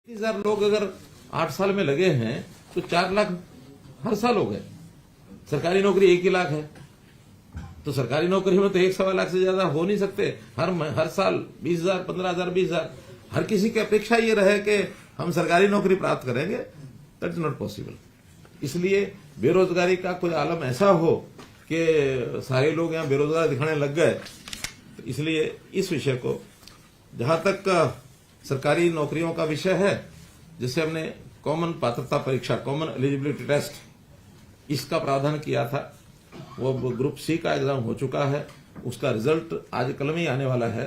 30,000 लोग अगर 8 साल में लगे हैं तो 4 लाख हर साल हो गए। सरकारी नौकरी 1 ही लाख है, तो सरकारी नौकरी में तो 1.25 लाख से ज्यादा हो नहीं सकते। हर साल 20,000, 15,000, 20,000 हर किसी की अपेक्षा ये रहे कि हम सरकारी नौकरी प्राप्त करेंगे, दैट इज नॉट पॉसिबल। इसलिए बेरोजगारी का कोई आलम ऐसा हो कि सारे लोग यहाँ बेरोजगार दिखाने लग गए, तो इसलिए इस विषय को, जहां तक सरकारी नौकरियों का विषय है, जिसे हमने कॉमन पात्रता परीक्षा, कॉमन एलिजिबिलिटी टेस्ट, इसका प्रावधान किया था, वो ग्रुप सी का एग्जाम हो चुका है। उसका रिजल्ट आज कल में ही आने वाला है।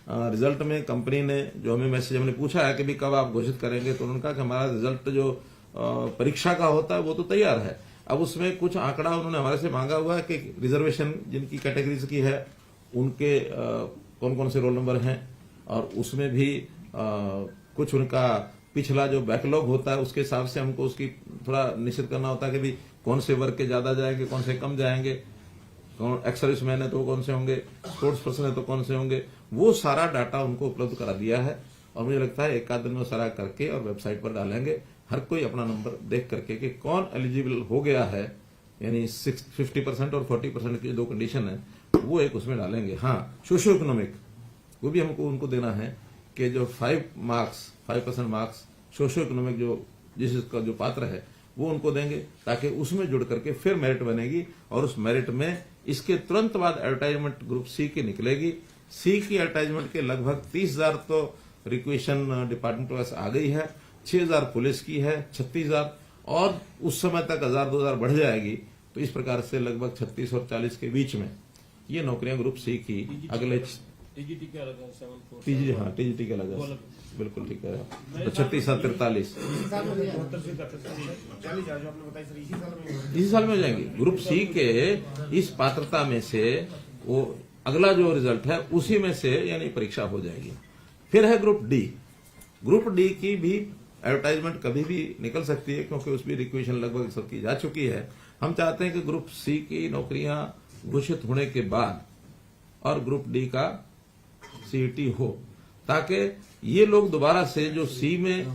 रिजल्ट में कंपनी ने जो हमें मैसेज हमने पूछा है कि भी कब आप घोषित करेंगे, तो उन्होंने कहा कि हमारा रिजल्ट जो परीक्षा का होता है वो तो तैयार है। अब उसमें कुछ आंकड़ा उन्होंने हमारे से मांगा हुआ है कि रिजर्वेशन जिनकी कैटेगरीज की है उनके कौन कौन से रोल नंबर हैं, और उसमें भी कुछ उनका पिछला जो बैकलॉग होता है उसके हिसाब से हमको उसकी थोड़ा निश्चित करना होता है कि भी कौन से वर्ग के ज्यादा जाएंगे, कौन से कम जाएंगे, कौन एक्स सर्विस मैन है तो कौन से होंगे, स्पोर्ट्स पर्सन है तो कौन से होंगे। वो सारा डाटा उनको उपलब्ध करा दिया है, और मुझे लगता है एक आध दिन में सारा करके और वेबसाइट पर डालेंगे, हर कोई अपना नंबर देख करके कि कौन एलिजिबल हो गया है, यानी 50% और 40% की जो कंडीशन है वो एक उसमें डालेंगे। हाँ, सोशियो इकोनॉमिक वो भी हमको उनको देना है कि जो 5% मार्क्स सोशियो इकोनॉमिक जो जिसका जो पात्र है वो उनको देंगे, ताकि उसमें जुड़ करके फिर मेरिट बनेगी, और उस मेरिट में इसके तुरंत बाद एडवर्टाइजमेंट ग्रुप सी की निकलेगी। सी की एडवर्टाइजमेंट के लगभग 30,000 तो रिक्वेशन डिपार्टमेंट पास आ गई है, 6,000 पुलिस की है, 36,000, और उस समय तक 1,000-2,000 बढ़ जाएगी। तो इस प्रकार से लगभग 36 और 40 के बीच में ये नौकरियां ग्रुप सी की अगले टीजीटी के अलग है, 7 टीजी, हाँ टीजीटी के अलग है, बिल्कुल ठीक है। तो 36 और 43 इसी साल में हो जाएंगी। ग्रुप सी के इस पात्रता में से वो अगला जो रिजल्ट है उसी में से यानी परीक्षा हो जाएगी। फिर है ग्रुप डी। ग्रुप डी की भी एडवर्टाइजमेंट कभी भी निकल सकती है, क्योंकि उसमें रिक्वेशन लगभग सबकी जा चुकी है। हम चाहते हैं कि ग्रुप सी की नौकरियां घोषित होने के बाद और ग्रुप डी का सीईटी हो, ताकि ये लोग दोबारा से जो सी में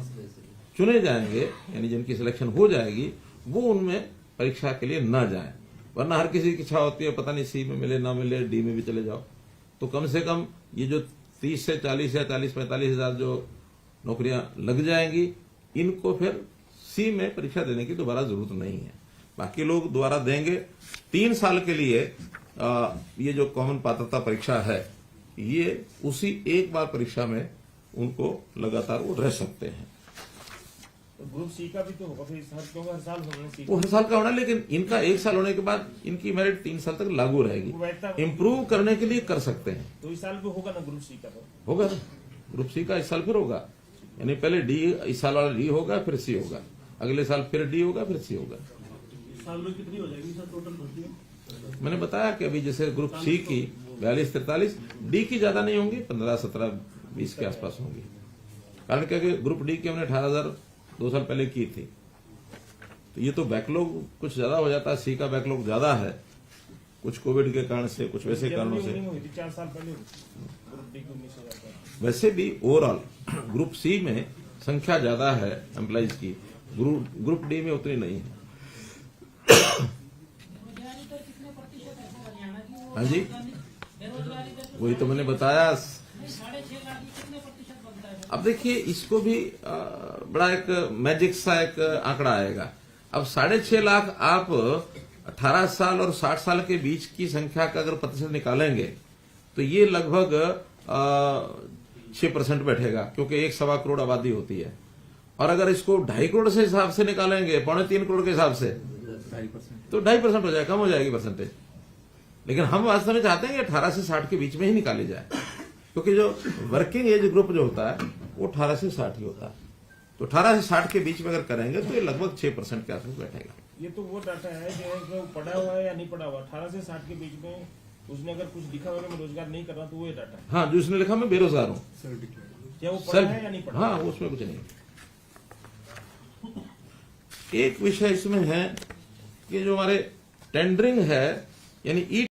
चुने जाएंगे, यानी जिनकी सिलेक्शन हो जाएगी, वो उनमें परीक्षा के लिए न जाए। वरना हर किसी की इच्छा होती है पता नहीं सी में मिले ना मिले, डी में भी चले जाओ। तो कम से कम ये जो 30 से 40 या 40-45 हजार जो नौकरियां लग जाएंगी, इनको फिर सी में परीक्षा देने की दोबारा जरूरत नहीं है। बाकी लोग दोबारा देंगे। 3 साल के लिए ये जो कॉमन पात्रता परीक्षा है, ये उसी एक बार परीक्षा में उनको लगातार वो रह सकते हैं। तो ग्रुप सी का भी तो होगा फिर हर साल होगा, वो हर साल का होना, लेकिन इनका 1 साल होने के बाद इनकी मेरिट 3 साल तक लागू रहेगी। इम्प्रूव करने के लिए कर सकते हैं। तो इस साल भी होगा ना ग्रुप सी का? तो होगा ना, ग्रुप सी का इस साल फिर होगा, यानी पहले डी, इस साल वाला डी होगा, फिर सी होगा, अगले साल फिर डी होगा, फिर सी होगा। साल में कितनी हो जाएगी सर टोटल भर्ती? मैंने बताया कि अभी जैसे ग्रुप सी की 42-43, डी की ज्यादा नहीं होंगी, 15-17-20 के आसपास होंगी। कारण क्या कि ग्रुप डी की हमने 18,000 2 साल पहले की थी, तो ये तो बैकलॉग कुछ ज्यादा हो जाता है। सी का बैकलॉग ज्यादा है, कुछ कोविड के कारण से, कुछ वैसे कारणों से। 4 साल पहले ग्रुप डी को मिस हो जाता है। वैसे भी ओवरऑल ग्रुप सी में संख्या ज्यादा है एम्प्लॉइज की, ग्रुप डी में उतनी नहीं है। हाँ जी, वही तो मैंने बताया। अब देखिए, इसको भी बड़ा एक मैजिक सा एक आंकड़ा आएगा। अब 6.5 लाख आप 18 साल और 60 साल के बीच की संख्या का अगर प्रतिशत निकालेंगे, तो ये लगभग 6% बैठेगा, क्योंकि 1.25 करोड़ आबादी होती है। और अगर इसको 2.5 करोड़ से हिसाब से निकालेंगे, 2.25 करोड़ के हिसाब से, तो 2.5% हो जाएगा, कम हो जाएगी परसेंटेज। लेकिन हम वास्तव में चाहते हैं कि 18 से 60 के बीच में ही निकाली जाए, क्योंकि जो वर्किंग एज ग्रुप जो होता है वो 18 से 60 ही होता है। तो 18 से 60 के बीच में अगर करेंगे तो ये लगभग 6% के आसपास बैठेगा। ये तो वो डाटा है जो पढ़ा हुआ है या नहीं पढ़ा हुआ, 18 से 60 के बीच में उसने अगर कुछ लिखा हुआ मैं रोजगार नहीं कर रहा, तो वो ये डाटा है। हाँ, जो उसने लिखा मैं बेरोजगार हूँ, क्या वो पढ़ा है या नहीं पढ़ा? हाँ, उसमें कुछ नहीं। एक विषय इसमें है कि जो हमारे टेंडरिंग है, यानी